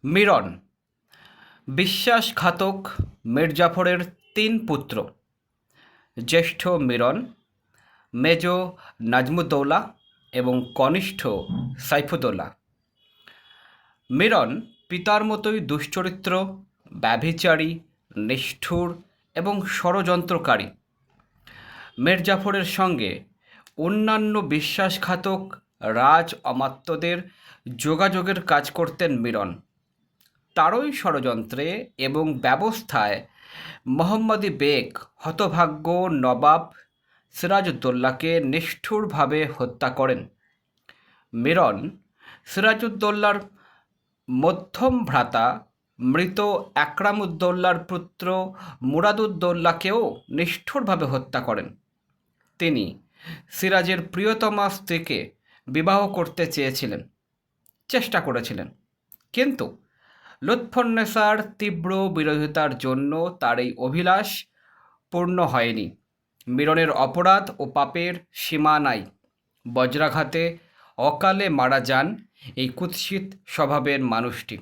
মিরন বিশ্বাসঘাতক মির্জাফরের 3 পুত্র। জ্যেষ্ঠ মিরন, মেজ নাজমুদ্দৌলা এবং কনিষ্ঠ সাইফুদ্দৌলা। মিরন পিতার মতোই দুশ্চরিত্র, ব্যভিচারী, নিষ্ঠুর এবং ষড়যন্ত্রকারী। মির্জাফরের সঙ্গে অন্যান্য বিশ্বাসঘাতক রাজ অমাত্যদের যোগাযোগের কাজ করতেন মিরন। তারই ষড়যন্ত্রে এবং ব্যবস্থায় মোহাম্মদী বেগ হতভাগ্য নবাব সিরাজউদ্দৌলাকে নিষ্ঠুরভাবে হত্যা করেন। মিরন সিরাজউদ্দৌলার মধ্যম ভ্রাতা মৃত আকরামউদ্দৌলার পুত্র মুরাদউদ্দৌলাকেও নিষ্ঠুরভাবে হত্যা করেন। তিনি সিরাজের প্রিয়তমা স্ত্রীকে বিবাহ করতে চেষ্টা করেছিলেন, কিন্তু লুৎফুন্নেসার তীব্র বিরোধিতার জন্য তার এই অভিলাষ পূর্ণ হয়নি। মিরনের অপরাধ ও পাপের সীমা নাই। বজ্রাঘাতে অকালে মারা যান এই কুৎসিত স্বভাবের মানুষটি।